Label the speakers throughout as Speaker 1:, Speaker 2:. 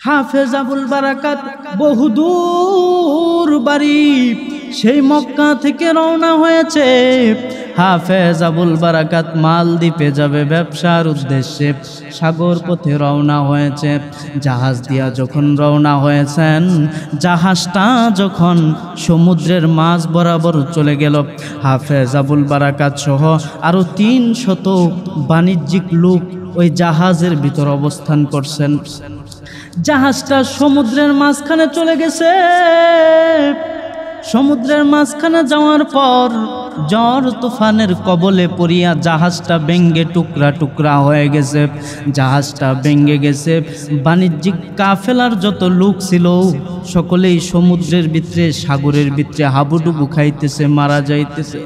Speaker 1: হাফেজ আবুল বারাকাত বহুদূর বাড়ি, সেই মক্কা থেকে রওনা হয়েছে। হাফেজ আবুল বারাকাত মালদ্বীপে যাবে ব্যবসার উদ্দেশ্যে, সাগর পথে রওনা হয়েছে। জাহাজ দিয়া যখন রওনা হয়েছেন, জাহাজটা যখন সমুদ্রের মাঝ বরাবর চলে গেল, হাফেজ আবুল বারাকাত সহ আরো 300 বাণিজ্যিক লোক ওই জাহাজের ভিতর অবস্থান করছেন। জাহাজটা সমুদ্রের মাঝখানে চলে গেছে। সমুদ্রের মাঝখানে যাওয়ার পর ঝড় তুফানের কবলে পড়িয়া জাহাজটা ভেঙ্গে টুকরা টুকরা হয়ে গেছে। জাহাজটা ভেঙ্গে গেছে। বাণিজ্যিক কাফেলার যত লোক ছিল সকলেই সমুদ্রের ভিতরে, সাগরের ভিতরে হাবুডুবু খাইতেছে, মারা যাইতেছে।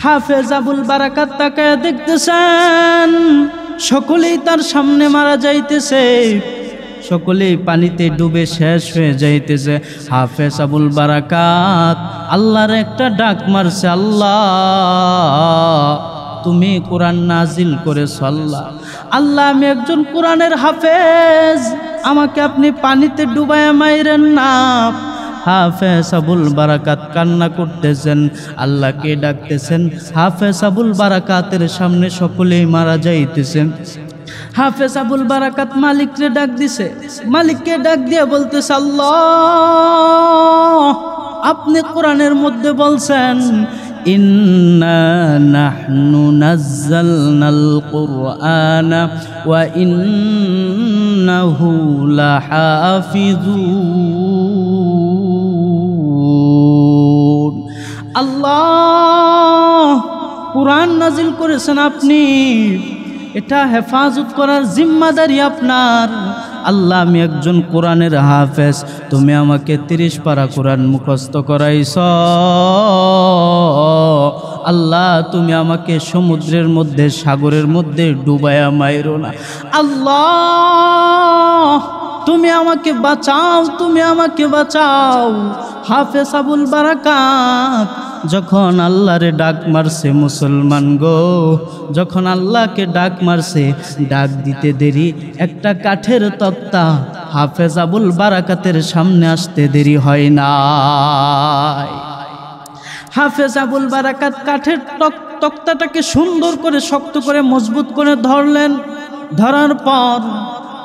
Speaker 1: হাফেজ আবুল বারাকাত তাকায় দেখতেছেন সকলেই তার সামনে মারা যাইতেছে, সকলেই পানিতে ডুবে শেষ হয়ে যাইতেছে। হাফেজ আবুল বারাকাত আল্লাহর একটা ডাক মারছে, আল্লাহ তুমি কোরআন নাজিল করেছো। আল্লাহ আল্লাহ আমি একজন কোরআনের হাফেজ, আমাকে আপনি পানিতে ডুবায়া মাইরেন না। হাফেজ আবুল বারাকাত কান্না করতেছেন, আল্লাহকে ডাকতেছেন। হাফেজ আবুল বারাকাতের সামনে সকলেই মারা যাইতেছেন। হাফেজ আবুল বারাকাত মালিককে ডাক দিছে, মালিককে ডাক দিয়ে বলতেছে, আল্লাহ আপনি কোরআনের মধ্যে বলছেন ইন্না নাহনু নাজ্জালনাল কুরআনা ওয়া ইন্নাহু লাহাফিজুন। আল্লাহ কোরআন নাজিল করেছেন আপনি, এটা হেফাজত করার জিম্মাদারি আপনার। আল্লাহ আমি একজন কোরআনের হাফেজ, তুমি আমাকে 30 পারা কোরআন মুখস্থ করাইছ। আল্লাহ তুমি আমাকে সমুদ্রের মধ্যে, সাগরের মধ্যে ডুবায়া মাইরো না। আল্লাহ তুমি আমাকে বাঁচাও, তুমি আমাকে বাঁচাও। হাফেজ আবুল বারাকাত যখন আল্লাহরে ডাক মারছে, মুসলমান গো, যখন আল্লাহকে ডাক মারছে, ডাক দিতে দেরি একটা কাঠের তক্তা হাফেজ আবুল বারাকাতের সামনে আসতে দেরি হয় না। হাফেজ আবুল বারাকাত কাঠের তক্তাটাকে সুন্দর করে, শক্ত করে, মজবুত করে ধরলেন। ধরার পর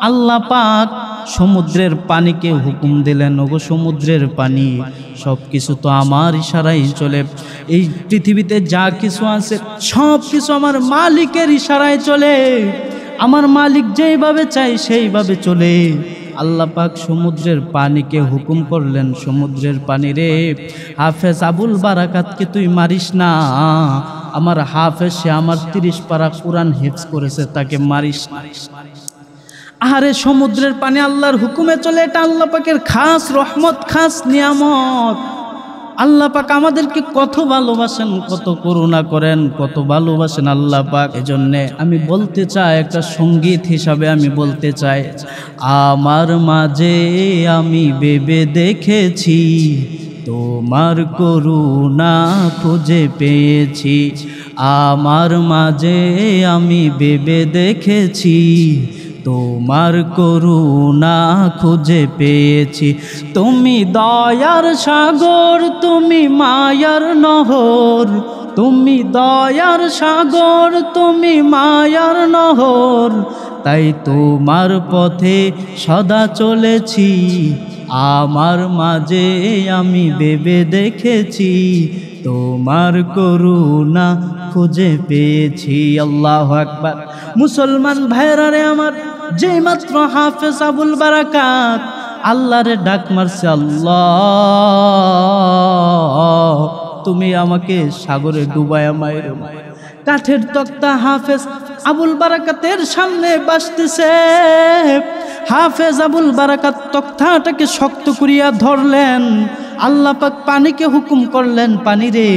Speaker 1: আল্লাহ পাক সমুদ্রের পানিকে হুকুম দিলেন, ওগো সমুদ্রের পানি সব কিছু তো আমার ইশারায় চলে। এই পৃথিবীতে যা কিছু আছে সব কিছু আমার মালিকের ইশারায় চলে। আমার মালিক যেইভাবে চাই সেইভাবে চলে। আল্লাহ পাক সমুদ্রের পানিকে হুকুম করলেন, সমুদ্রের পানি রে, হাফেজ আবুল বারাকাতকে তুই মারিস না। আমার হাফেজ, সে আমার 30 পারা কোরআন হিফজ করেছে, তাকে মারিস না। আরে সমুদ্রের পানি আল্লাহর হুকুমে চলে, এটা আল্লাহ পাকের খাস রহমত, খাস নিয়ামত। আল্লাহ পাক আমাদেরকে কত ভালোবাসেন, কত করুণা করেন, কত ভালোবাসেন আল্লাহ পাক। এজন্য আমি বলতে চাই, একটা সঙ্গীত হিসাবে আমি বলতে চাই, আমার মাঝে আমি ভেবে দেখেছি, তোমার করুণা খুঁজে পেয়েছি। আমার মাঝে আমি ভেবে দেখেছি, তোমার করুণা খুঁজে পেয়েছি। তুমি দয়ার সাগর, তুমি মায়ার নহর, তুমি দয়ার সাগর, তুমি মায়ার নহর, তাই তোমার পথে সদা চলেছি। আমার মাঝে আমি ভেবে দেখেছি, তোমার করুণা খুঁজে পেয়েছি। আল্লাহু আকবার। মুসলমান ভাইরা রে আমার, যেই মাত্র হাফেজ আবুল বারাকাত আল্লাহরে ডাক মারছে, আল্লাহ তুমি আমাকে সাগরে ডুবায়া মাইরো। কাঠের তক্তা হাফেজ আবুল বারাকাতের সামনে বাসতেছে। হাফেজ আবুল বারাকাত তক্তাটাকে শক্ত করিয়া ধরলেন। আল্লাহ পাক পানিকে হুকুম করলেন, পানি রে,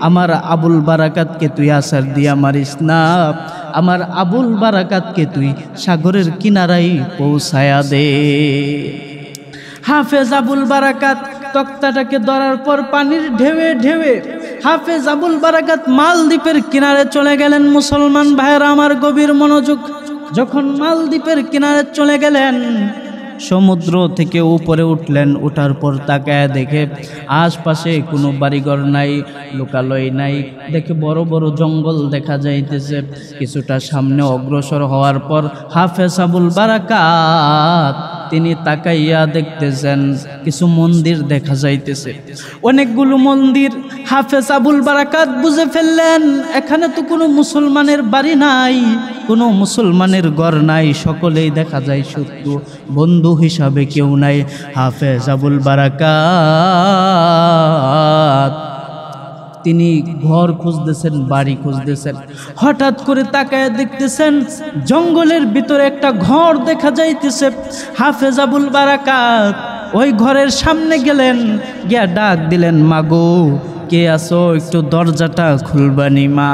Speaker 1: আমার আবুল বারাকাতকে তুই আসার দিয়া মারিস না। আমার আবুল বারাকাতকে তুই সাগরের কিনারায় পৌঁছায়া দে। হাফেজ আবুল বারাকাত তক্তাটাকে ধরার পর পানির ঢেউয়ে ঢেউয়ে হাফেজ আবুল বারাকাত মালদ্বীপের কিনারে চলে গেলেন। মুসলমান ভাইয়েরা আমার, গভীর মনোযোগ। যখন মালদ্বীপের কিনারে চলে গেলেন, সমুদ্র থেকে উপরে উঠলেন। ওঠার পর তাকায় দেখে আশপাশে কোনো বাড়িঘর নাই, লোকালয় নাই, দেখে বড় বড় জঙ্গল দেখা যাইতেছে। কিছুটা সামনে অগ্রসর হওয়ার পর হাফেজ আবুল বারাকাত তিনি তাকাইয়া দেখতেছেন কিছু মন্দির দেখা যাইতেছে, অনেকগুলো মন্দির। হাফেজ আবুল বারাকাত বুঝে ফেললেন এখানে তো কোনো মুসলমানের বাড়ি নাই, কোনো মুসলমানের ঘর নাই, সকলেই দেখা যায় শত্রু, বন্ধু হিসাবে কেউ নাই। হাফেজ আবুল বারাকাত তিনি ঘর খুঁজতেছেন, বাড়ি খুঁজতেছেন। হঠাৎ করে তাকায় দেখতেছেন জঙ্গলের ভিতরে একটা ঘর দেখা যাইতেছে। হাফেজ আবুল বারাকাত ওই ঘরের সামনে গেলেন, গিয়া ডাক দিলেন, মাগো কে আসো, একটু দরজাটা খুলবানি মা।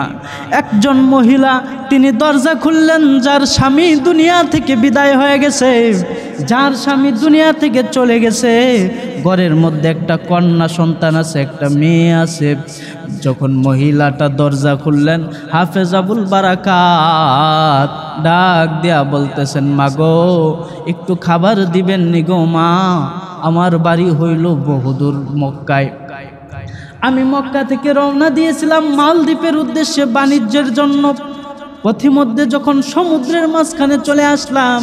Speaker 1: একজন মহিলা তিনি দরজা খুললেন, যার স্বামী দুনিয়া থেকে বিদায় হয়ে গেছে, যার স্বামী দুনিয়া থেকে চলে গেছে। ঘরের মধ্যে একটা কন্যা সন্তান আছে, একটা মেয়ে আছে। যখন মহিলাটা দরজা খুললেন, হাফেজ আবুল বারাকাত ডাক দিয়া বলতেছেন, মাগো একটু খাবার দিবেন নি গো মা, আমার বাড়ি হইল বহুদূর মক্কায়। আমি মক্কা থেকে রওনা দিয়েছিলাম মালদ্বীপের উদ্দেশ্যে বাণিজ্যের জন্য। পথিমধ্যে যখন সমুদ্রের মাঝখানে চলে আসলাম,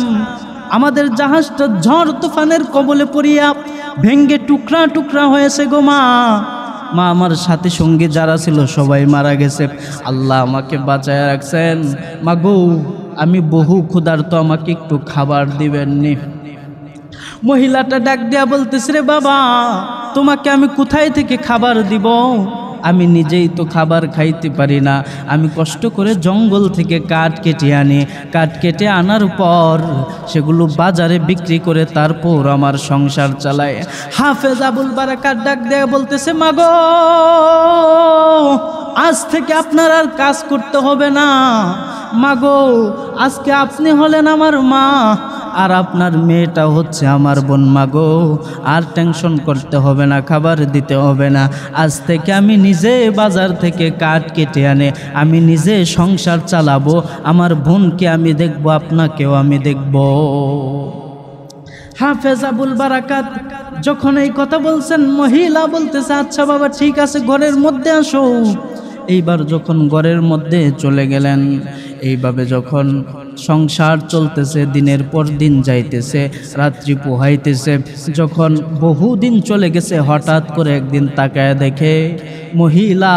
Speaker 1: আমাদের জাহাজটা ঝড় তুফানের কবলে পড়িয়া ভেঙ্গে টুকরা টুকরা হয়েছে গো মা। মা আমার সাথী সঙ্গী যারা ছিল সবাই মারা গেছে, আল্লাহ আমাকে বাঁচায় রাখছেন। মাগো আমি বহু ক্ষুধার্ত, আমাকে একটু খাবার দিবেন নি। মহিলাটা ডাক দিয়া বলতেছে, রে বাবা তোমাকে আমি কোথায় থেকে খাবার দিব, আমি নিজেই তো খাবার খাইতে পারি না, আমি কষ্ট করে জঙ্গল থেকে কাঠ কেটে আনি, কাঠ কেটে আনার পর সেগুলো বাজারে বিক্রি করে তারপর আমার সংসার চালায়। হাফেজ আবুল বারাকাত ডাক দেয়া বলতেছে, মাগো আজ থেকে আপনার আর কাজ করতে হবে না, মাগো আজকে আপনি হলেন আমার মা, আর আপনার মেয়েটা হচ্ছে আমার বোন। মাগো আর টেনশন করতে হবে না, খাবার দিতে হবে না, আজ থেকে আমি নিজে বাজার থেকে কাঠ কেটে আনে আমি নিজে সংসার চালাবো, আমার বোনকে আমি দেখবো, আপনাকেও আমি দেখবো। হাফেজ আবুল বারাকাত যখন এই কথা বলছেন, মহিলা বলতেছে, আচ্ছা বাবা ঠিক আছে, ঘরের মধ্যে আসো। এইবার যখন ঘরের মধ্যে চলে গেলেন, এইভাবে যখন সংসার চলতেছে, দিনের পর দিন যাইতেছে, রাত্রি পোহাইতেছে। যখন বহুদিন চলে গেছে, হঠাৎ করে একদিন তাকায় দেখে মহিলা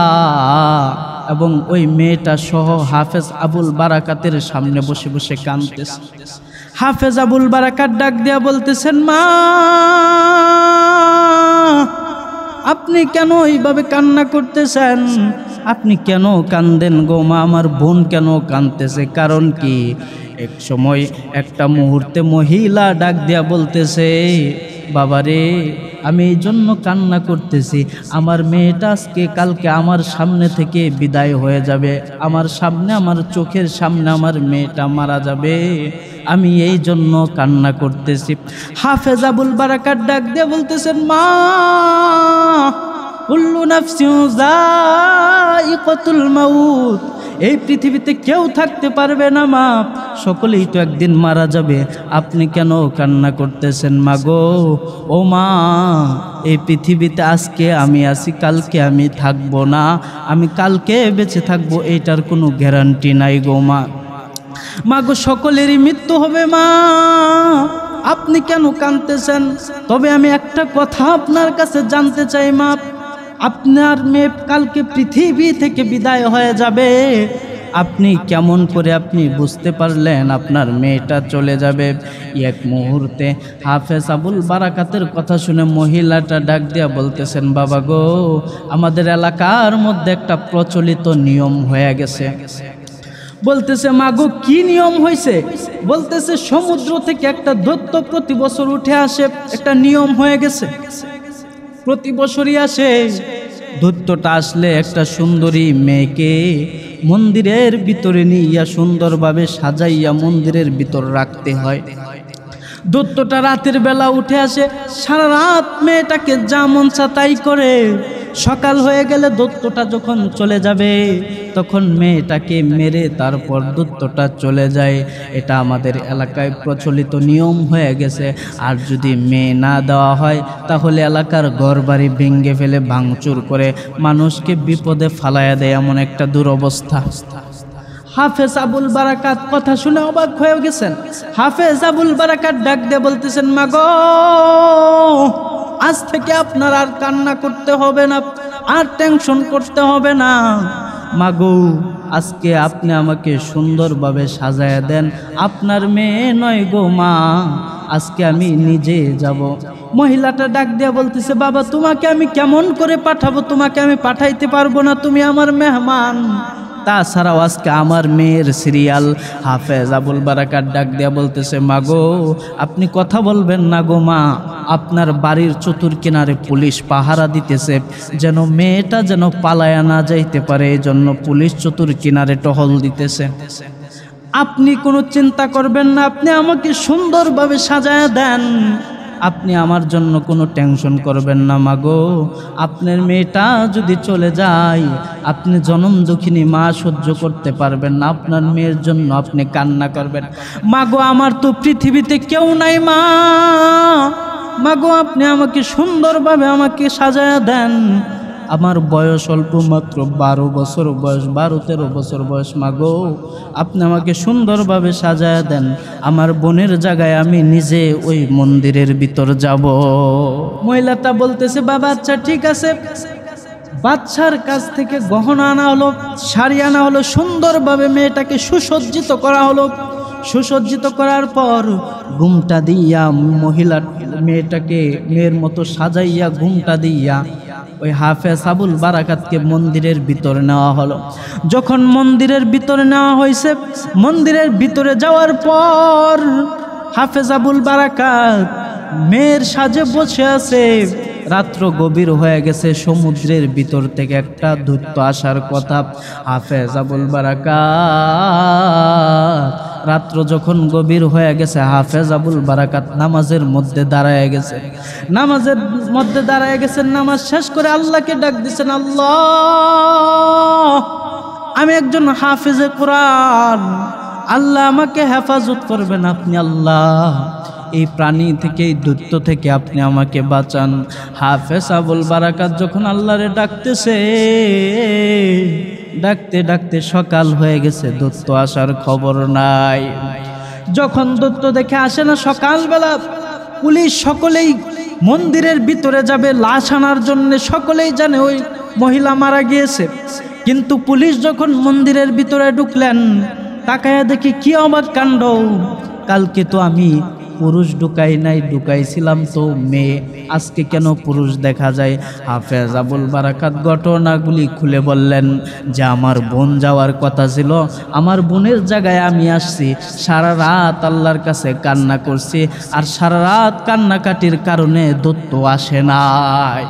Speaker 1: এবং ওই মেয়েটা সহ হাফেজ আবুল বারাকাতের সামনে বসে বসে কাঁদতেছে। হাফেজ আবুল বারাকাত ডাক দিয়া বলতেছেন, মা আপনি কেন এইভাবে কান্না করতেছেন, আপনি কেন কান্দেন গো মা, আমার বোন কেন কাঁদতেছে, কারণ কি? এক সময় একটা মুহূর্তে মহিলা ডাক দিয়া বলতেছে, বাবারে আমি এই জন্য কান্না করতেছি, আমার মেয়েটা আজকে কালকে আমার সামনে থেকে বিদায় হয়ে যাবে, আমার সামনে, আমার চোখের সামনে আমার মেয়েটা মারা যাবে, আমি এই জন্য কান্না করতেছি। হাফেজ আবুল বারাকাত ডাক দিয়ে বলতেছেন, মা কুল্লু নাফসিন যায়িকাতুল মাউত, এই পৃথিবীতে কেউ থাকতে পারবে না মা, সকলেই তো একদিন মারা যাবে, আপনি কেন কান্না করতেছেন মাগো? ও মা এই পৃথিবীতে আজকে আমি আছি, কালকে আমি থাকবো না, আমি কালকে বেঁচে থাকবো এইটার কোনো গ্যারান্টি নাই গো মা। মাগো সকলেরই মৃত্যু হবে মা, আপনি কেন কাঁদতেছেন? তবে আমি একটা কথা আপনার কাছে জানতে চাই মা, আপনার মেয়ে কালকে পৃথিবী থেকে বিদায় হয়ে যাবে, আপনি কেমন করে আপনি বুঝতে পারলেন আপনার মেয়েটা চলে যাবে? এক মুহূর্তে হাফেজ আবুল বারাকাতের কথা শুনে মহিলাটা ডাক দিয়া বলতেছেন, বাবা গো আমাদের এলাকার মধ্যে একটা প্রচলিত নিয়ম হয়ে গেছে। বলতেছে, মাগো কি নিয়ম হয়েছে? বলতেছে, সমুদ্র থেকে একটা দৈত্য প্রতি বছর উঠে আসে, একটা নিয়ম হয়ে গেছে, প্রতি বছরই আসে। দৈত্যটা আসলে একটা সুন্দরী মেয়েকে মন্দিরের ভিতরে নিয়ে সুন্দরভাবে সাজাইয়া মন্দিরের ভিতর রাখতে হয়। দৈত্যটা রাতের বেলা উঠে আসে, সারা রাত মেয়েটাকে যা মন চায় তাই করে। সকাল হয়ে গেলে দৈত্যটা যখন চলে যাবে তখন মেয়েটাকে মেরে তারপর দৈত্যটা চলে যায়। এটা আমাদের এলাকায় প্রচলিত নিয়ম হয়ে গেছে। আর যদি মেয়ে না দেওয়া হয় তাহলে এলাকার ঘরবাড়ি ভেঙে ফেলে, ভাঙচুর করে মানুষকে বিপদে ফালাইয়া দেয়, এমন একটা দুরবস্থা। হাফেজ আবুল বারাকাত কথা শুনে অবাক হয়ে গেছেন। হাফেজ আবুল বারাকাত ডাক দিয়ে বলতেছেন, মাগো আজ থেকে আপনার আর কান্না করতে হবে না, আর টেনশন করতে হবে না। মাগো আজকে আপনি আমাকে সুন্দরভাবে সাজায়া দেন, আপনার মেয়ে নয় গো মা, আজকে আমি নিজে যাব। মহিলাটা ডাক দিয়া বলতেছে, বাবা তোমাকে আমি কেমন করে পাঠাবো, তোমাকে আমি পাঠাইতে পারবো না, তুমি আমার মেহমান, তাছাড়াও আজকে আমার মেয়ের সিরিয়াল। হাফেজ আবুল বারাকাত ডাক দিয়া বলতেছে, মাগো আপনি কথা বলবেন না গো মা, আপনার বাড়ির চতুর কিনারে পুলিশ পাহারা দিতেছে, যেন মেয়েটা যেন পালায়া না যাইতে পারে, এই জন্য পুলিশ চতুর কিনারে টহল দিতেছে। আপনি কোনো চিন্তা করবেন না, আপনি আমাকে সুন্দরভাবে সাজায়া দেন, আপনি আমার জন্য কোনো টেনশন করবেন না। মাগো আপনার মেয়েটা যদি চলে যায় আপনি জনম দুঃখিনী মা সহ্য করতে পারবেন না, আপনার মেয়ের জন্য আপনি কান্না করবেন। মাগো আমার তো পৃথিবীতে কেউ নাই মা, মাগো আপনি আমাকে সুন্দরভাবে আমাকে সাজায়া দেন, আমার বয়স অল্প মাত্র 12 বছর বয়স, 12-13 বছর বয়স, মাগো আপনি আমাকে সুন্দরভাবে সাজায়া দেন, আমার বোনের জায়গায় আমি নিজে ওই মন্দিরের ভিতর যাব। মহিলাটা বলতেছে, বাবা আচ্ছা ঠিক আছে। বাচ্চার কাছ থেকে গহনা আনা হলো, শাড়ি আনা হলো, সুন্দরভাবে মেয়েটাকে সুসজ্জিত করা হলো। সুসজ্জিত করার পর ঘুমটা দিয়া মেয়েটাকে মেয়ের মতো সাজাইয়া ঘুমটা দিয়া ওই হাফেজ আবুল বারাকাতকে মন্দিরের ভিতরে নেওয়া হলো। যখন মন্দিরের ভিতরে নেওয়া হয়েছে, মন্দিরের ভিতরে যাওয়ার পর হাফেজ আবুল বারাকাত মেয়ের সাজে বসে আছে। রাত্র গভীর হয়ে গেছে, সমুদ্রের ভিতর থেকে একটা দৈত্য আসার কথা। হাফেজ আবুল বারাকাত রাত্র যখন গভীর হয়ে গেছে, হাফেজ আবুল বারাকাত নামাজের মধ্যে দাঁড়ায় গেছে। নামাজ শেষ করে আল্লাহকে ডাক দিচ্ছেন, আল্লাহ আমি একজন হাফেজে কোরআন, আল্লাহ আমাকে হেফাজত করবেন আপনি, আল্লাহ এই প্রাণী থেকে, এই দৈত্য থেকে আপনি আমাকে বাঁচান। হাফেজ আবুল বারাকাত যখন আল্লাহরে ডাকতেছে, ডাকতে ডাকতে সকাল হয়ে গেছে, দৈত্য আসার খবর নাই। যখন দৈত্য দেখে আসে না, সকালবেলা পুলিশ সকলেই মন্দিরের ভিতরে যাবে লাশ আনার জন্য, সকলেই জানে ওই মহিলা মারা গিয়েছে। কিন্তু পুলিশ যখন মন্দিরের ভিতরে ঢুকলেন, তাকায়া দেখি কি অবাক কাণ্ড, কালকে তো আমি পুরুষ ঢুকাই নাই, ঢুকাইছিলাম তো মেয়ে, আজকে কেন পুরুষ দেখা যায়? হাফেজ আবুল বারাকাত ঘটনাগুলি খুলে বললেন যে আমার বোন যাওয়ার কথা ছিল, আমার বোনের জায়গায় আমি আসছি, সারা রাত আল্লাহর কাছে কান্না করছি, আর সারা রাত কান্নাকাটির কারণে দৈত্য আসে নাই।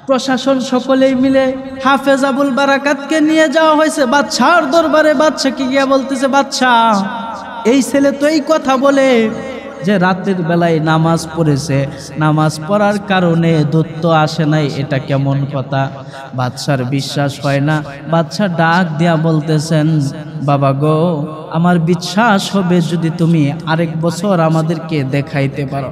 Speaker 1: প্রশাসন সকলেই মিলে হাফেজ আবুল বারাকাতকে নিয়ে যাওয়া হয়েছে বাদশার দরবারে। বাদশাকে গিয়ে বলতেছে, বাদশা এই ছেলে তো এই কথা বলে যে রাতের বেলায় নামাজ পড়েছে, নামাজ পড়ার কারণে দৈত্য আসে নাই, এটা কেমন কথা? বাদশার বিশ্বাস হয় না। বাদশা ডাক দিয়া বলতেছেন, বাবা গো আমার বিশ্বাস হবে যদি তুমি আরেক বছর আমাদেরকে দেখাইতে পারো।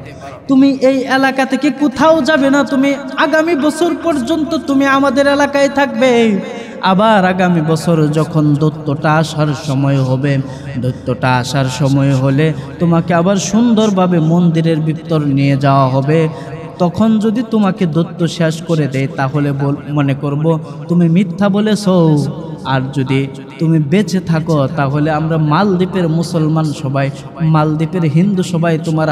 Speaker 1: তুমি এই এলাকা থেকে কোথাও যাবে না, তুমি আগামী বছর পর্যন্ত তুমি আমাদের এলাকায় থাকবে। আবার আগামী বছর যখন দৈত্যটা আসার সময় হবে, দৈত্যটা আসার সময় হলে তোমাকে আবার সুন্দরভাবে মন্দিরের ভিতর নিয়ে যাওয়া হবে। তখন যদি তোমাকে দৈত্য শেষ করে দেয় তাহলে মনে করব তুমি মিথ্যা বলেছো, আর যদি তুমি বেঁচে থাকো তাহলে আমরা মালদ্বীপের মুসলমান সবাই, মালদ্বীপের হিন্দু সবাই তোমার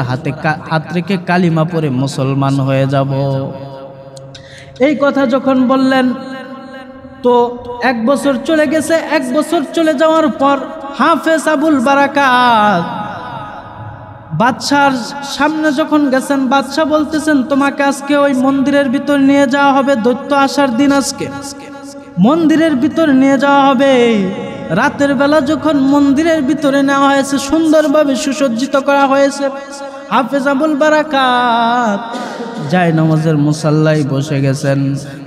Speaker 1: হাত রেখে কালিমা পড়ে মুসলমান হয়ে যাব। এই কথা যখন বললেন তো 1 বছর চলে গেছে। 1 বছর চলে যাওয়ার পর হাফেজ আবুল বারাকাত বাদশার সামনে যখন গেছেন, বাদশা বলতেছেন তোমাকে আজকে ওই মন্দিরের ভিতর নিয়ে যাওয়া হবে, দৈত্য আসার দিন আজকে মন্দিরের ভিতর নিয়ে যাওয়া হবে। রাতের বেলা যখন মন্দিরের ভিতরে নেওয়া হয়েছে, সুন্দরভাবে সুসজ্জিত করা হয়েছে, হাফেজ আবুল বারাকাত যায় নামাজের মুসাল্লায় বসে গেছেন।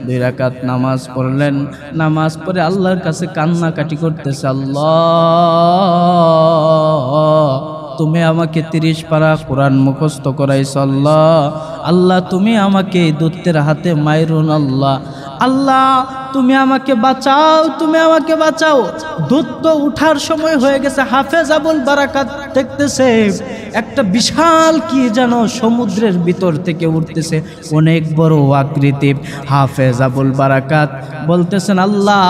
Speaker 1: 2 রাকাত নামাজ পড়লেন। নামাজ পড়ে আল্লাহর কাছে কান্নাকাটি করতেছে, আল্লাহ তুমি আমাকে 30 পারা কোরআন মুখস্থ করাইছ, আল্লাহ তুমি আমাকে দূতের হাতে মাইরুন, আল্লাহ তুমি আমাকে বাঁচাও, তুমি আমাকে বাঁচাও। দূত উঠার সময় হয়ে গেছে। হাফেজ আবুল বারাকাত দেখতেছে একটা বিশাল কি যেন সমুদ্রের ভিতর থেকে উঠতেছে, অনেক বড় আকৃতির। হাফেজ আবুল বারাকাত বলতেছেন, আল্লাহ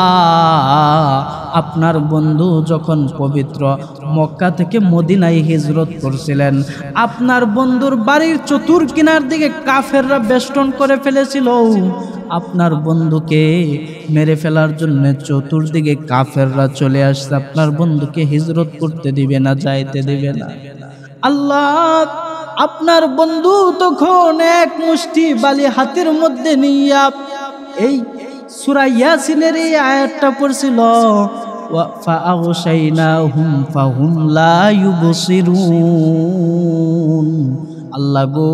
Speaker 1: আপনার বন্ধু যখন পবিত্র মক্কা থেকে মদিনায় হিজরত করছিলেন, আপনার বন্ধুর বাড়ির চতুর্কিনার দিকে কাফেররা বেষ্টন করে ফেলেছিল। আপনার বন্ধুকে মেরে ফেলার জন্য চতুর্দিকে কাফেররা চলে আসছে, আপনার বন্ধুকে হিজরত করতে দিবে না, যাইতে দিবে না। আল্লাহ আপনার বন্ধু তখন এক মুষ্টি বালি হাতের মধ্যে নিয়ে এই সূরা ইয়াসিনের এই আয়াতটা পড়ছিল, ফাআগশাইনাহুম ফাহুম লা ইউবসিরুন। আল্লাহ গো,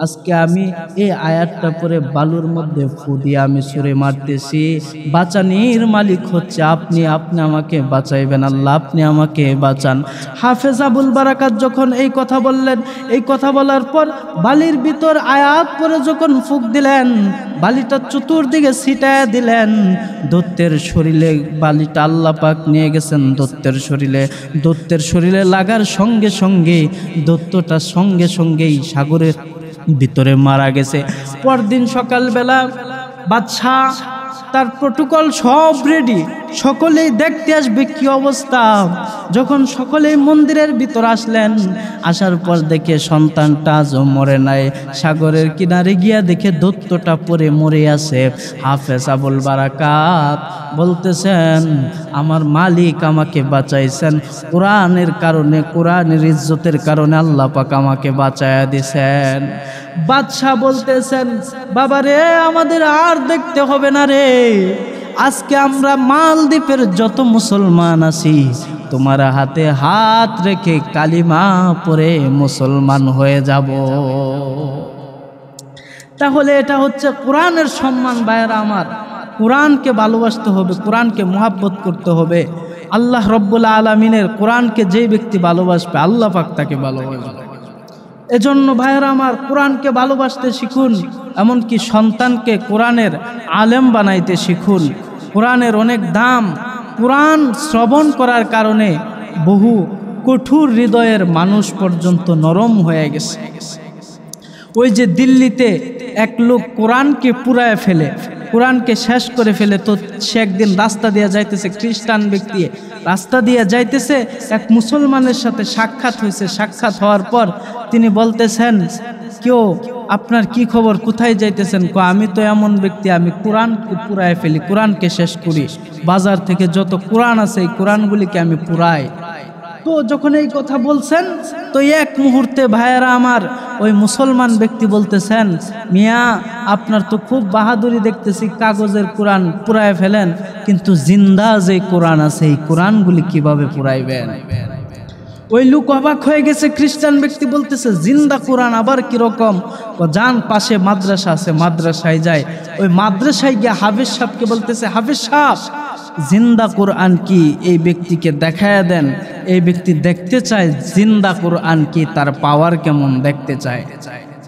Speaker 1: আজকে আমি এই আয়াতটা পরে বালুর মধ্যে ফু দিয়ে আমি সুরে মারতেছি, বাঁচানির মালিক হচ্ছে আপনি, আপনি আমাকে বাঁচাইবেন আল্লাহ, আপনি আমাকে বাঁচান। হাফেজ আবুল বারাকাত যখন এই কথা বললেন, এই কথা বলার পর বালির ভিতর আয়াত পরে যখন ফুঁক দিলেন, বালিটা চতুর্দিকে ছিটায় দিলেন। দৈত্যের শরীরে বালিটা আল্লাহ পাক নিয়ে গেছেন দৈত্যের শরীরে লাগার সঙ্গে সঙ্গে দৈত্যটা সঙ্গে সঙ্গেই সাগরের ভিতরে মারা গেছে। পরদিন সকালবেলা বাদশাহ তার প্রটোকল সব রেডি, সকলেই দেখতে আসবে কি অবস্থা। যখন সকলেই মন্দিরের ভিতর আসলেন, আসার পর দেখে সন্তানটা আজও মরে নাই। সাগরের কিনারে গিয়া দেখে দৈত্যটা পরে মরে আছে। হাফেজ আবুল বারাকাত বলতেছেন, আমার মালিক আমাকে বাঁচাইছেন, কোরআনের কারণে, কোরআনের ইজ্জতের কারণে আল্লাহ পাক আমাকে বাঁচায়া দিছেন। বাদশাহ বলতেছেন, বাবা রে, আমাদের আর দেখতে হবে না রে, আজকে আমরা মালদ্বীপের যত মুসলমান আছি তোমার হাতে হাত রেখে কালিমা পড়ে মুসলমান হয়ে যাব। তাহলে এটা হচ্ছে কোরআনের সম্মান। ভাইয়েরা আমার, কোরআনকে ভালোবাসতে হবে, কোরআনকে মুহাব্বত করতে হবে। আল্লাহ রব্বুল আলামিনের কোরআনকে যেই ব্যক্তি ভালোবাসবে, আল্লাহ পাক তাকে ভালোবাসবে। এজন্য ভাইয়েরা আমার, কোরআনকে ভালোবাসতে শিখুন, এমনকি সন্তানকে কোরআনের আলেম বানাইতে শিখুন। কোরআনের অনেক দাম। কোরআন শ্রবণ করার কারণে বহু কঠোর হৃদয়ের মানুষ পর্যন্ত নরম হয়ে গেছে। ওই যে দিল্লিতে এক লোক কোরআনকে পুরায় ফেলে, কোরআনকে শেষ করে ফেলে, তো সে একদিন রাস্তা দিয়ে যাইতেছে, খ্রিস্টান ব্যক্তি রাস্তা দিয়ে যাইতেছে, এক মুসলমানের সাথে সাক্ষাৎ হয়েছে। সাক্ষাৎ হওয়ার পর তিনি বলতেছেন, কেউ আপনার কি খবর, কোথায় যাইতেছেন? আমি তো এমন ব্যক্তি, আমি কোরআনকে পুরায় ফেলি, কোরআনকে শেষ করি, বাজার থেকে যত কোরআন আছে এই কোরআনগুলিকে আমি পুরাই। তো যখন এই কথা বলছেন, তো এক মুহূর্তে ভাইয়েরা আমার, ওই মুসলমান ব্যক্তি বলতেছেন, মিয়া আপনার তো খুব বাহাদুরি দেখতেছি, কাগজের কোরআন পুরায় ফেলেন, কিন্তু জিন্দা যে কোরআন আছে এই কোরআনগুলি কিভাবে পুরাইবেন? ওই লোক অবাক হয়ে গেছে। খ্রিস্টান ব্যক্তি বলতেছে, জিন্দা কোরআন আবার কিরকম? যান, পাশে মাদ্রাসা আছে, মাদ্রাসায় যায়। ওই মাদ্রাসায় গিয়ে হাফেজ সাহেবকে বলতেছে, হাফেজ সাহেব জিন্দা কোরআন কি, এই ব্যক্তিকে দেখায় দেন। এই ব্যক্তি দেখতে চায় জিন্দা কোরআন কি, তার পাওয়ার কেমন দেখতে চায়।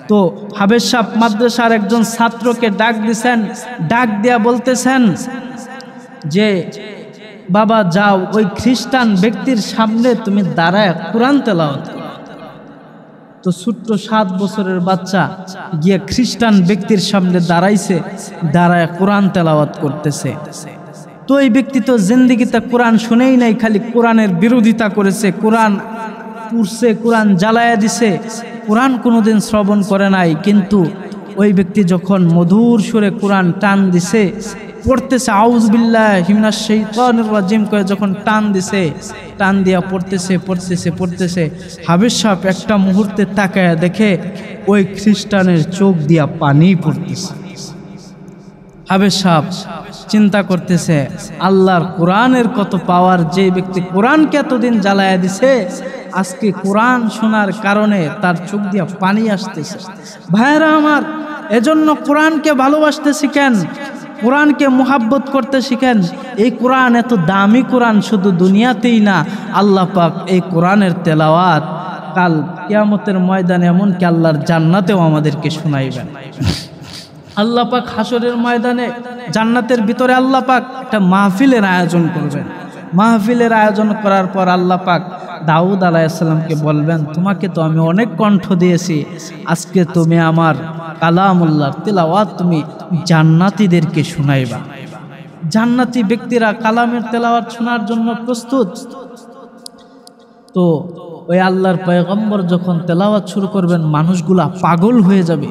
Speaker 1: তো হাফেজ সাহেব মাদ্রাসার একজন ছাত্রকে ডাক দিছেন, ডাক দিয়া বলতেছেন যে, বাবা যাও, ওই খ্রিস্টান ব্যক্তির সামনে তুমি দাঁড়ায় কোরআন তেলাওয়াত করো। তো ছোট্ট 7 বছরের বাচ্চা গিয়ে খ্রিস্টান ব্যক্তির সামনে দাঁড়াইছে, দাঁড়ায় কোরআন তেলাওয়াত করতেছে। তো এই ব্যক্তি তো জিন্দেগিতে কোরআন শুনেই নাই, খালি কোরআনের বিরোধিতা করেছে, কোরআন পড়ছে, কোরআন জ্বালায়া দিছে, কোরআন কোনোদিন শ্রবণ করে নাই। কিন্তু ওই ব্যক্তি যখন মধুর সুরে কোরআন টান দিছে, পড়তেছে, আউযু বিল্লাহি মিনাশ শাইতানির রাজিম করে যখন টান দিছে, টান দিয়া পড়তেছে, হাফেজ সাহেব একটা মুহূর্তে তাকায়া দেখে ওই খ্রিস্টানের চোখ দিয়া পানি পড়তেছে। হাফেজ সাহেব চিন্তা করতেছে আল্লাহর কোরআনের কত পাওয়ার, যে ব্যক্তি কোরআনকে এতদিন জ্বালায়া দিছে আজকে কোরআন শোনার কারণে তার চোখ দিয়ে পানি আসতেছে। ভাইরা আমার, এজন্য কোরআনকে ভালোবাসতে শিখেন, কোরআনকে মুহাব্বত করতে শিখেন। এই কোরআন এত দামি কোরআন, শুধু দুনিয়াতেই না, আল্লাহ পাক এই কোরআনের তেলাওয়াত কাল কিয়ামতের ময়দানে এমনকি আল্লাহর জান্নাতেও আমাদেরকে শোনাইবেন। আল্লাহ পাক হাসরের ময়দানে জান্নাতের ভিতরে আল্লাহ পাক একটা মাহফিলের আয়োজন করবেন। মাহফিলের আয়োজন করার পর আল্লাহ পাক দাউদ আলাইহিস সালামকে বলবেন, তোমাকে তো আমি অনেক কণ্ঠ দিয়েছি, আজকে তুমি আমার কালামুল্লাহর তেলাওয়াত তুমি জান্নাতীদেরকে শোনাইবা। জান্নাতি ব্যক্তিরা কালামের তেলাওয়াত শোনার জন্য প্রস্তুত। তো ওই আল্লাহর পয়গম্বর যখন তেলাওয়াত শুরু করবেন, মানুষগুলা পাগল হয়ে যাবে।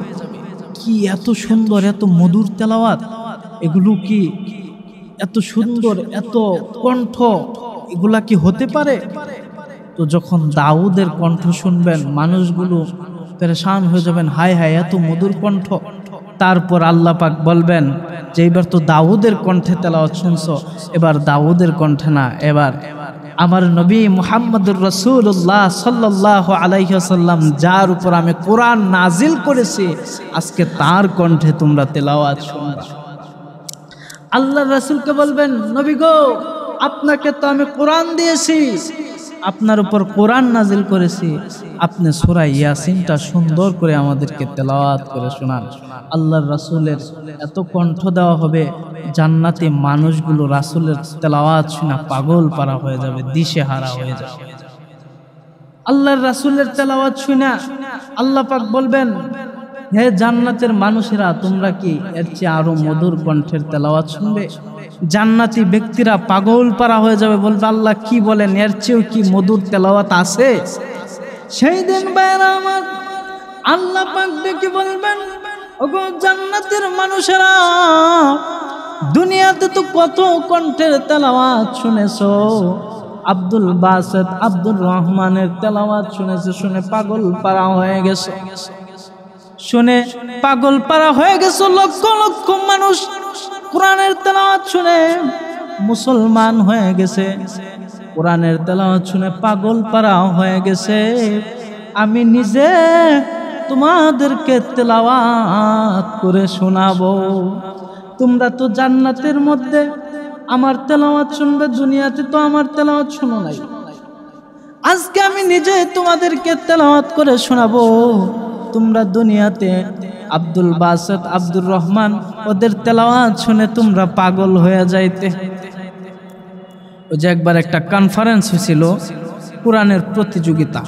Speaker 1: কি এত সুন্দর, এত মধুর তেলাওয়াত, এগুলো কি এত সুন্দর, এত কণ্ঠ, এগুলা কি হতে পারে? তো যখন দাউদের কণ্ঠ শুনবেন, মানুষগুলো পেরেশান হয়ে যাবেন, হায় হায় এত মধুর কণ্ঠ। তারপর আল্লাহ পাক বলবেন যে এবার তো দাউদের কণ্ঠে তেলাওয়াত শুনছো, এবার দাউদের কণ্ঠে না, এবার আমার নবী মুহাম্মদুর রাসূলুল্লাহ সাল্লাল্লাহু আলাইহি ওয়াসাল্লাম যার উপর আমি কোরআন নাজিল করেছি, আজকে তার কণ্ঠে তোমরা তেলাওয়াত শুনবা। আল্লাহর রাসূলকে বলবেন, নবী গো, আপনাকে তো আমি কোরআন দিয়েছি, আপনার উপর কোরআন নাজিল করেছি, আপনি সূরা ইয়াসিনটা সুন্দর করে আমাদেরকে তেলাওয়াত করে শোনান। আল্লাহর রাসূলের এত কণ্ঠ দেওয়া হবে, জান্নাতি মানুষগুলো রাসূলের তেলাওয়াত শুনে পাগল পারা হয়ে যাবে, দিশেহারা হয়ে যাবে। আল্লাহর রাসূলের তেলাওয়াত শুনে আল্লাহ পাক বলবেন, হে জান্নাতের মানুষেরা, তোমরা কি এর চেয়ে আরো মধুর কণ্ঠের তেলাওয়াত শুনবে? জান্নাতি ব্যক্তিরা পাগল পারা হয়ে যাবে, বলবে আল্লাহ কি বলেন, এর চেয়েও কি মধুর তেলাওয়াত আছে? সেই দিন বাইরা আমার আল্লাহ পাক ডেকে বলবেন, ওগো জান্নাতের মানুষেরা, দুনিয়াতে তো কত কণ্ঠের তেলাওয়াত শুনেছো, আব্দুল বাসেত আব্দুর রহমানের তেলাওয়াত শুনেছো, শুনে পাগল পারা হয়ে গেছো, শুনে পাগল পারা হয়ে গেছো। লক্ষ লক্ষ মানুষ কোরআনের তেলাওয়াত শুনে মুসলমান হয়ে গেছে, কোরআনের তেলাওয়াত শুনে পাগল পারা হয়ে গেছে। আমি নিজে তোমাদেরকে তেলাওয়াত করে শোনাবো। তোমরা তো জান্নাতের মধ্যে আমার তেলাওয়াত শুনবে, দুনিয়াতে তো আমার তেলাওয়াত শুনো নাই, আজকে আমি নিজে তোমাদেরকে তেলাওয়াত করে শোনাবো। তোমরা দুনিয়াতে আব্দুল বাসেত আব্দুর রহমান ওদের তেলাওয়াত শুনে তোমরা পাগল হয়ে যাইতে। ওই যে একবার একটা কনফারেন্স হয়েছিল, কোরআনের প্রতিযোগিতা,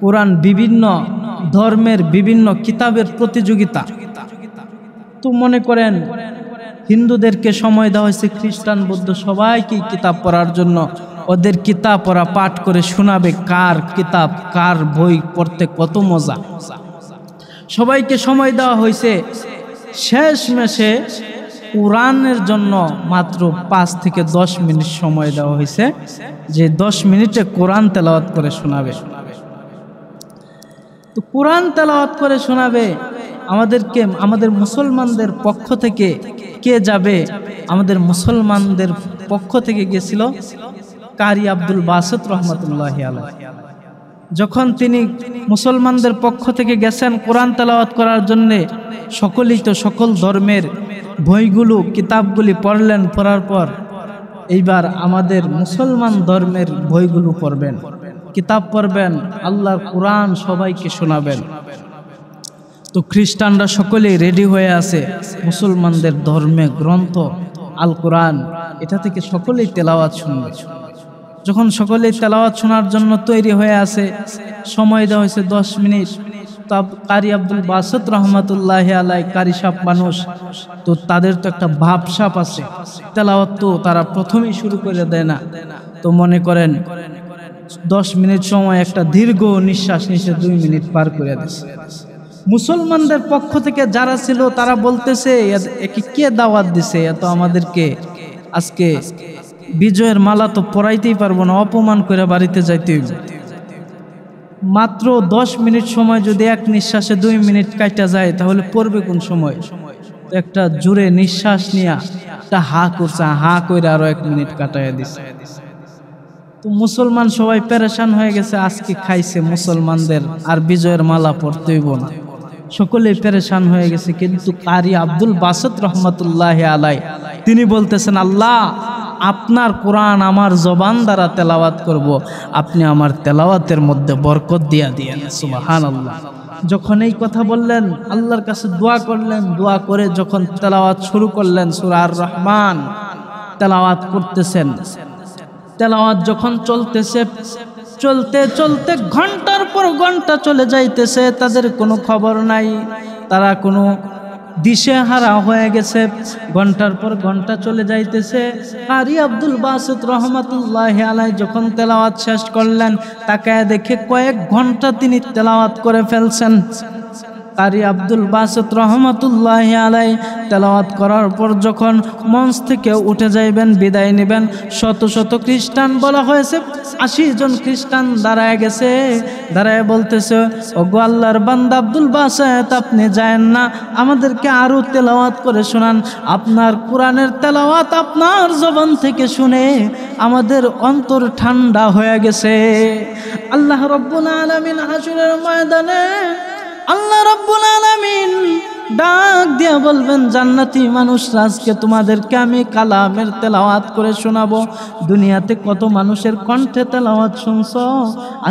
Speaker 1: কোরআন বিভিন্ন ধর্মের বিভিন্ন কিতাবের প্রতিযোগিতা। তো মনে করেন হিন্দুদেরকে সময় দেওয়া হয়েছে, খ্রিস্টান বৌদ্ধ সবাইকে কিতাব পড়ার জন্য, ওদের কিতাব পড়া পাঠ করে শোনাবে কার কিতাব কার বই পড়তে কত মজা। সবাইকে সময় দেওয়া হয়েছে, শেষ মেশে কোরআনের জন্য মাত্র 5 থেকে 10 মিনিট সময় দেওয়া হয়েছে, যে 10 মিনিটে কোরআন তেলাওয়াত করে শোনাবে। তো কোরআন তেলাওয়াত করে শোনাবে আমাদেরকে, আমাদের মুসলমানদের পক্ষ থেকে কে যাবে? আমাদের মুসলমানদের পক্ষ থেকে গেছিল কারি আব্দুল বাসেত রহমতুল্লাহি আলাইহি। যখন তিনি মুসলমানদের পক্ষ থেকে গেছেন কোরআন তেলাওয়াত করার জন্যে, সকলেই তো সকল ধর্মের বইগুলো কিতাবগুলি পড়লেন, পড়ার পর এইবার আমাদের মুসলমান ধর্মের বইগুলো পড়বেন, কিতাব পড়বেন, আল্লাহর কোরআন সবাইকে শোনাবেন। তো খ্রিস্টানরা সকলেই রেডি হয়ে আছে, মুসলমানদের ধর্মে গ্রন্থ আল কোরআন, এটা থেকে সকলেই তেলাওয়াত শুনবে। যখন সকলেই তেলাওয়াত শোনার জন্য তৈরি হয়ে আছে, সময় দেওয়া হয়েছে 10 মিনিট। তো কারি আব্দুল বাসেত রহমতুল্লাহি আলাইহি কারি সাহেব মানুষ, তো তাদের তো একটা ভাবসাপ আছে, তেলাওয়াত তো তারা প্রথমেই শুরু করে দেয় না। তো মনে করেন 10 মিনিট সময় একটা দীর্ঘ নিঃশ্বাস নিয়ে 2 মিনিট পার করে দিচ্ছে। মুসলমানদের পক্ষ থেকে যারা ছিল তারা বলতেছে, একে কে দাওয়াত দিছে, এত আমাদেরকে আজকে বিজয়ের মালা তো পরাইতেই পারবো না, অপমান করে বাড়িতে যাইতে হইব। মাত্র 10 মিনিট সময় যদি এক নিঃশ্বাসে 2 মিনিট কাটা যায়, তাহলে পড়বে কোন সময়? একটা জোরে নিঃশ্বাস নিয়ে একটা হা করছে, হা কইরা আরো 1 মিনিট কাটাইয়া দিছে। তো মুসলমান সবাই পেরেশান হয়ে গেছে, আজকে খাইছে মুসলমানদের আর বিজয়ের মালা পড়তেইব না, সকলেই পেরেশান হয়ে গেছে। কিন্তু কারি আব্দুল বাসিত রহমাতুল্লাহি আলাইহি তিনি বলতেছেন, আল্লাহ আপনার কোরআন আমার জবান দ্বারা তেলাওয়াত করব, আপনি আমার তেলাওয়াতের মধ্যে বরকত দিয়া দিয়েন। সুবহানাল্লাহ। যখন এই কথা বললেন, আল্লাহর কাছে দোয়া করলেন, দোয়া করে যখন তেলাওয়াত শুরু করলেন সূরা আর রহমান তেলাওয়াত করতেছেন, তেলাওয়াত যখন চলতেছে, চলতে চলতে ঘন্টার পর ঘন্টা চলে যাইতেছে, তাদের কোনো খবর নাই, তারা কোনো দিশেহারা হয়ে গেছে। ঘন্টার পর ঘন্টা চলে যাইতেছে। কারি আব্দুল বাসিত রহমাতুল্লাহি আলাইহি যখন তেলাওয়াত শেষ করলেন, তাকায় দেখে কয়েক ঘন্টা তিনি তেলাওয়াত করে ফেলছেন। কারি আব্দুল বাসিত রহমাতুল্লাহি আলাইহি তেলাওয়াত করার পর যখন মঞ্চ থেকে উঠে যাইবেন, বিদায় নেবেন, শত শত খ্রিস্টান, বলা হয়েছে 80 জন খ্রিস্টান দাঁড়ায় গেছে, দাঁড়ায় বলতেছে, ওগো আল্লাহর বান্দা আব্দুল বাসিত, আপনি যায়েন না, আমাদেরকে আরো তেলাওয়াত করে শোনান। আপনার কোরআনের তেলাওয়াত আপনার জবান থেকে শুনে আমাদের অন্তর ঠান্ডা হয়ে গেছে। আল্লাহ রাব্বুল আলামিন হাসরের ময়দানে আল্লাহ রাব্বুল আলামিন ডাক দিয়া বলবেন, জান্নাতি মানুষরা, আজকে তোমাদেরকে আমি কালামের তেলাওয়াত করে শোনাবো। দুনিয়াতে কত মানুষের কণ্ঠে তেলাওয়াত শুনছো,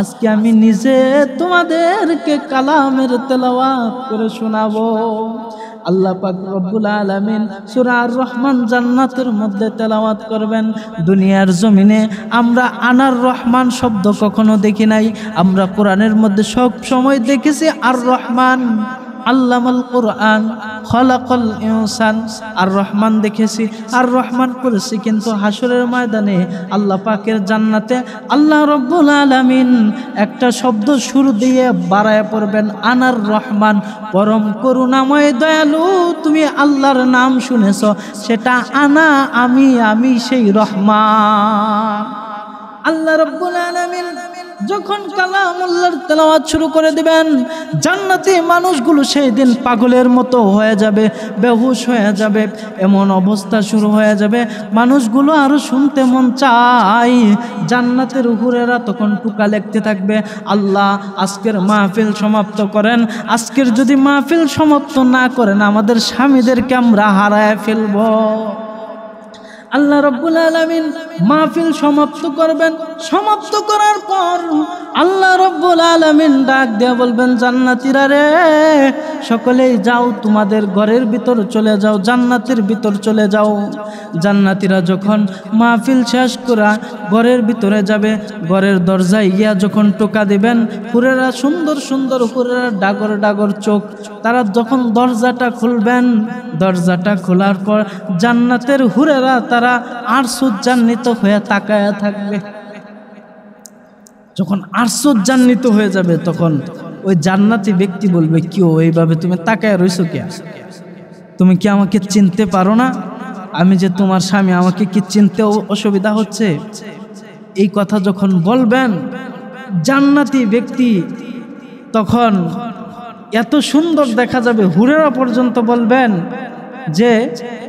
Speaker 1: আজকে আমি নিজে তোমাদেরকে কালামের তেলাওয়াত করে শোনাবো। আল্লাহ পাক রব্বুল আলামিন সূরা আর রহমান জান্নাতের মধ্যে তেলাওয়াত করবেন। দুনিয়ার জমিনে আমরা আনার রহমান শব্দ কখনো দেখি নাই, আমরা কোরআনের মধ্যে সব সময় দেখেছি আর রহমান, আল্লামাল কোরআন, খলাকাল ইনসান, আর রহমান দেখেছি, আর রহমান করেছি। কিন্তু হাসরের ময়দানে আল্লাহ পাকের জান্নাতে আল্লাহ রব্বুল আলামিন একটা শব্দ শুরু দিয়ে বাড়ায় পড়বেন, আনার রহমান, পরম করুণাময় দয়ালু। তুমি আল্লাহর নাম শুনেছ, সেটা আনা, আমি সেই রহমান। আল্লাহ রব্বুল আলামিন যখন কালামুল্লাহর তেলাওয়াত শুরু করে দিবেন, জান্নাতি মানুষগুলো সেই দিন পাগলের মতো হয়ে যাবে, বেহুশ হয়ে যাবে, এমন অবস্থা শুরু হয়ে যাবে, মানুষগুলো আরো শুনতে মন চায়। জান্নাতের হুরেরা তখন টুকা লিখতে থাকবে, আল্লাহ আজকের মাহফিল সমাপ্ত করেন, আজকের যদি মাহফিল সমাপ্ত না করেন আমাদের স্বামীদেরকে আমরা হারায় ফেলব। আল্লাহ রাব্বুল আলামিন মাহফিল সমাপ্ত করবেন। সমাপ্ত করার পর আল্লাহ রাব্বুল আলামিন ডাক দিয়ে বলবেন, জান্নাতীরা রে, সকলেই যাও, তোমাদের ঘরের ভিতর চলে যাও, জান্নাতের ভিতর চলে যাও। জান্নাতীরা যখন মাহফিল শেষ করা ঘরের ভিতরে যাবে, ঘরের দরজায় গিয়া যখন টোকা দিবেন, হুরেরা, সুন্দর সুন্দর হুরেরা, ডাগর ডাগর চোখ, তারা যখন দরজাটা খুলবেন, দরজাটা খোলার পর জান্নাতের হুরেরা তারা আশ্চর্যান্বিত হয়ে তাকায়া থাকবে। যখন আশ্চর্যান্বিত হয়ে যাবে তখন ওই জান্নাতি ব্যক্তি বলবে, কি এইভাবে তুমি তাকায় রইছো কে? তুমি কি আমাকে চিনতে পারো না? আমি যে তোমার স্বামী, আমাকে কি চিনতে অসুবিধা হচ্ছে? এই কথা যখন বলবেন জান্নাতি ব্যক্তি, তখন এত সুন্দর দেখা যাবে, হুরেরা পর্যন্ত বলবেন যে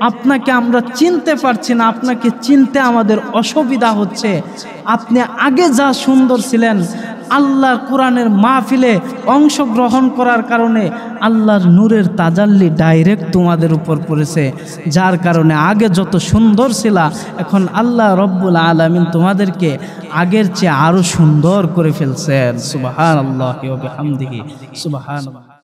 Speaker 1: আপনাকে আমরা চিনতে পারছি না, আপনাকে চিনতে আমাদের অসুবিধা হচ্ছে, আপনি আগে যা সুন্দর ছিলেন, আল্লাহ কোরআনের মাহফিলে অংশগ্রহণ করার কারণে আল্লাহর নূরের তাজাল্লি ডাইরেক্ট তোমাদের উপর পড়েছে, যার কারণে আগে যত সুন্দর ছিলা, এখন আল্লাহ রব্বুল আলামিন তোমাদেরকে আগের চেয়ে আরো সুন্দর করে ফেলছেন। সুবহানাল্লাহি ওয়া বিহামদিহি, সুবহানাল্লাহ।